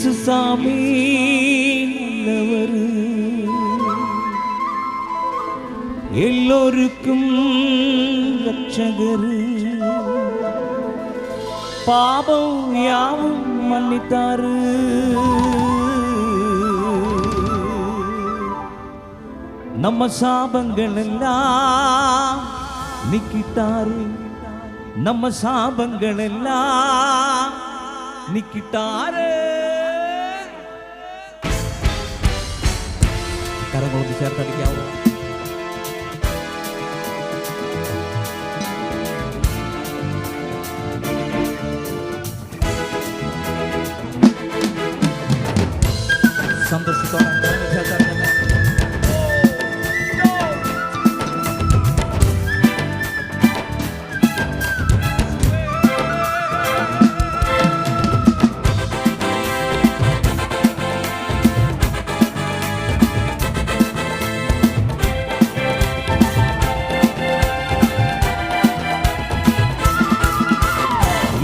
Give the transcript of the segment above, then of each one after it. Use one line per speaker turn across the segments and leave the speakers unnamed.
இயேசு சாமி நல்லவர், எல்லோருக்கும் ரட்சகர், பாபம் யாவும் மன்னித்தாரு, நம்ம சாபங்கள் எல்லாம் நீக்கிட்டாரு, நம்ம சாபங்கள் எல்லாம் நீக்கிட்டாரு. கரங்கோடு சேர்த்தடிக்காவும் சந்தோஷத்தோட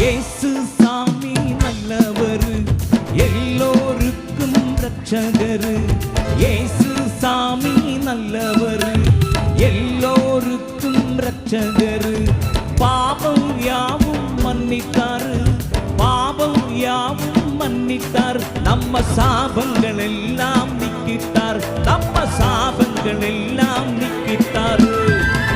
இயேசு சாமி நல்லவர், எல்லோருக்கும் ரட்சகர், இயேசு சாமி நல்லவர், எல்லோருக்கும் ரட்சகர், பாவம் யாவும் மன்னித்தார், பாவம் யாவும் மன்னித்தார், நம்ம சாபங்கள் எல்லாம் நீக்கிட்டார், நம்ம சாபங்கள் எல்லாம் நீக்கிட்டார்.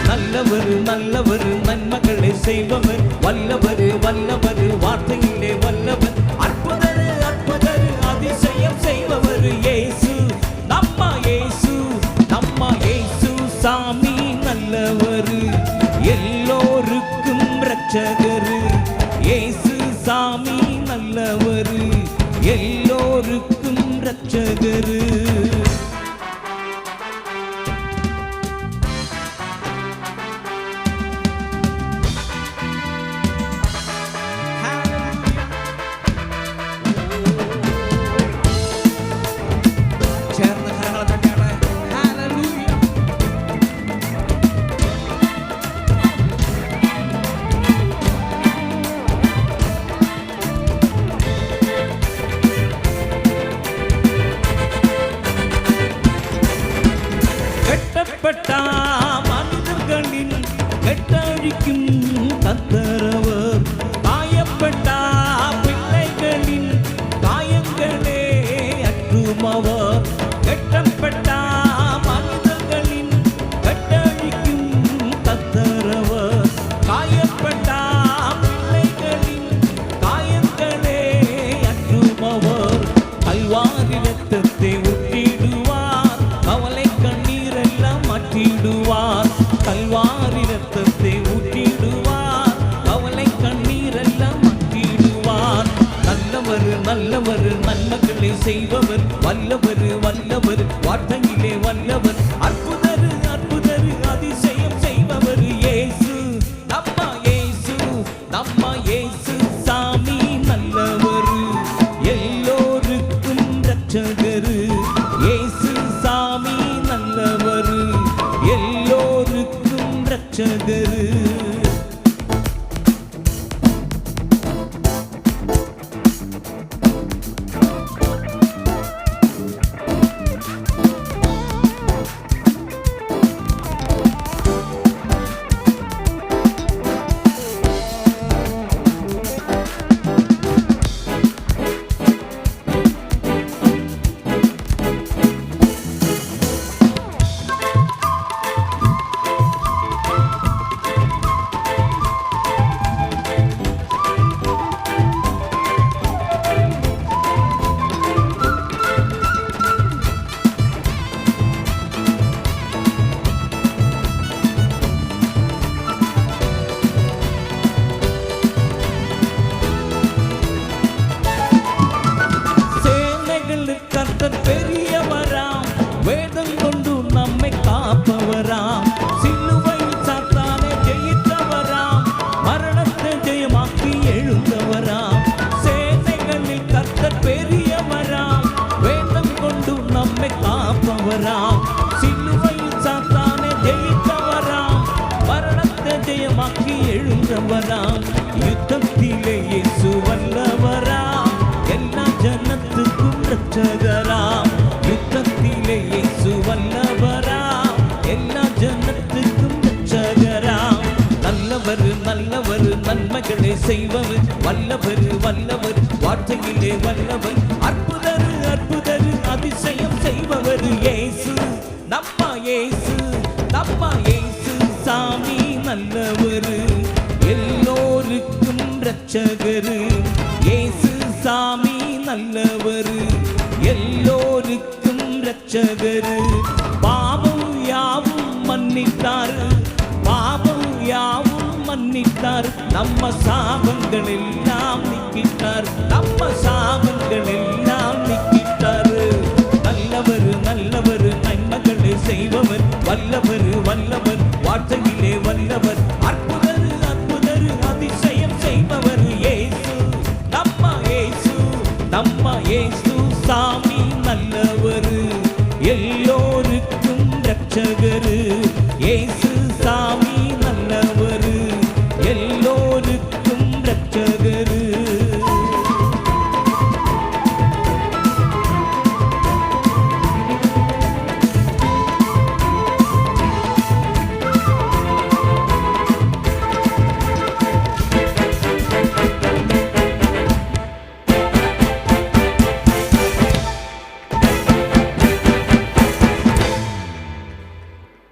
நல்லவர் நல்லவர், நன்மைகளை செய்பவர், வல்லவர் வல்லவர், வார்த்தையிலே வல்லவர், அற்புதர் அற்புதர், அதிசயம் செய்பவர் இயேசு, நம்ம இயேசு, நம்ம இயேசு சாமி நல்லவர், எல்லோருக்கும் ரட்சகர், இயேசு சாமி நல்லவர், எல்லோருக்கும் ரட்சகர். மனிதர்களின் கெட்டழிக்கும் தந்தரவர், காயப்பட்ட பிள்ளைகளின் காயங்களே அற்றுமவர், கெட்டப்பட்ட மனிதர்களின் கெட்டழிக்கும் தந்தரவர், காயப்பட்ட பிள்ளைகளின் காயங்களே அற்றுமவர், கல்வாரி ரத்தத்தை ஊற்றிடுவார், கவலை கண்ணீரெல்லாம் மாற்றிடுவார், கல்வாரி ரத்தத்தை ஊற்றிடுவார், கவலை கண்ணீரெல்லாம் மாற்றிடுவார். நல்லவர் நல்லவர், நன்மைகளை செய்பவர், வல்லவர் வல்லவர், வார்த்தையிலே வல்லவர், அற்புதர் அற்புதர், அதிசயம் செய்பவர் இயேசு, நம்ம இயேசு, நம்ம இயேசு சாமி நல்லவர், எல்லோருக்கும் ரட்சகர், இயேசு சாமி நல்லவர், எல்லோருக்கும் ரட்சகர். கர்த்தர் பெரியவராம், வேதம் கொண்டு நம்மை காப்பவராம், சிலுவையில் சாத்தானை ஜெயித்தவராம், மரணத்தை ஜெயமாக்கி எழுந்தவராம், சேனைகளில் கர்த்தர் பெரியவராம், வேதம் கொண்டு நம்மை காப்பவராம், சிலுவையில் சாத்தானை ஜெயித்தவராம், மரணத்தை ஜெயமாக்கி எழுந்தவராம், யுத்தத்திலே இயேசு வல்லவராம், எல்லா ஜனத்துக்கும் வார்த்தையிலே வல்லவர், அற்புதரு அற்புதரு அதிசயம் செய்பவர் இயேசு, நம்ம இயேசு, நம்ம இயேசு சாமி நல்லவரு, எல்லோருக்கும் இரட்சகரு. இயேசு சாமி நல்லவரு, எல்லோருக்கும் இரட்சகரு. பாவம் யாவும் மன்னித்தாரு, பாவம் யாவும் மன்னித்தார், நம்ம சாபங்கள் எல்லாம் நீக்கிட்டார், நம்ம சாபங்கள் எல்லாம் நீக்கிட்டாரு. நல்லவர் நல்லவர் நன்மைகளை செய்பவர், வல்லவர் வல்லவர் வார்த்தையிலே வல்லவர், அற்புதரு அற்புதரு அதிசயம் செய்பவர் இயேசு, நம்ம இயேசு, நம்ம இயேசு சாமி நல்லவரு, எல்லோருக்கும் இரட்சகரு. இயேசு